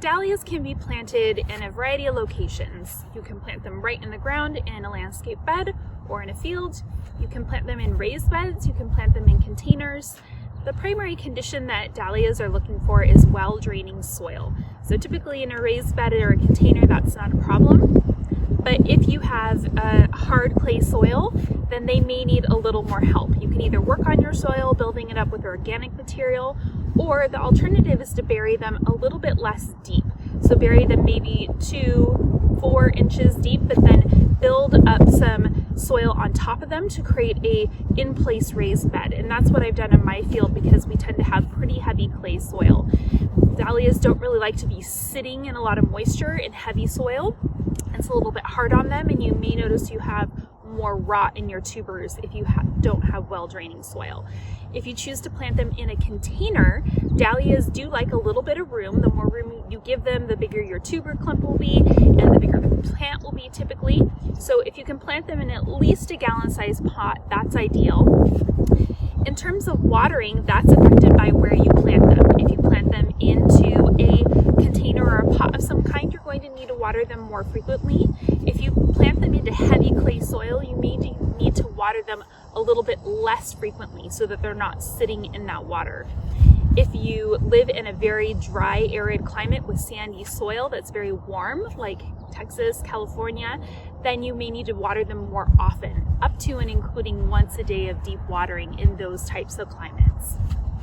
Dahlias can be planted in a variety of locations. You can plant them right in the ground in a landscape bed or in a field. You can plant them in raised beds. You can plant them in containers. The primary condition that dahlias are looking for is well-draining soil. So typically in a raised bed or a container, that's not a problem. But if you have a hard clay soil, then they may need a little more help. You can either work on your soil, building it up with organic material, or the alternative is to bury them a little bit less deep. So bury them maybe 2-4 inches deep, but then build up some soil on top of them to create a in-place raised bed. And that's what I've done in my field because we tend to have pretty heavy clay soil. Dahlias don't really like to be sitting in a lot of moisture in heavy soil. It's a little bit hard on them, and you may notice you have more rot in your tubers if you don't have well-draining soil. If you choose to plant them in a container, dahlias do like a little bit of room. The more room you give them, the bigger your tuber clump will be, and the bigger the plant will be typically. So if you can plant them in at least a gallon-sized pot, that's ideal. In terms of watering, that's affected by where you plant them. If you plant them into a container or a pot of some kind, you're going to need to water them more frequently. If you plant them into heavy clay soil, you may need to water them a little bit less frequently so that they're not sitting in that water. If you live in a very dry, arid climate with sandy soil that's very warm, like Texas, California, then you may need to water them more often, up to and including once a day of deep watering in those types of climates.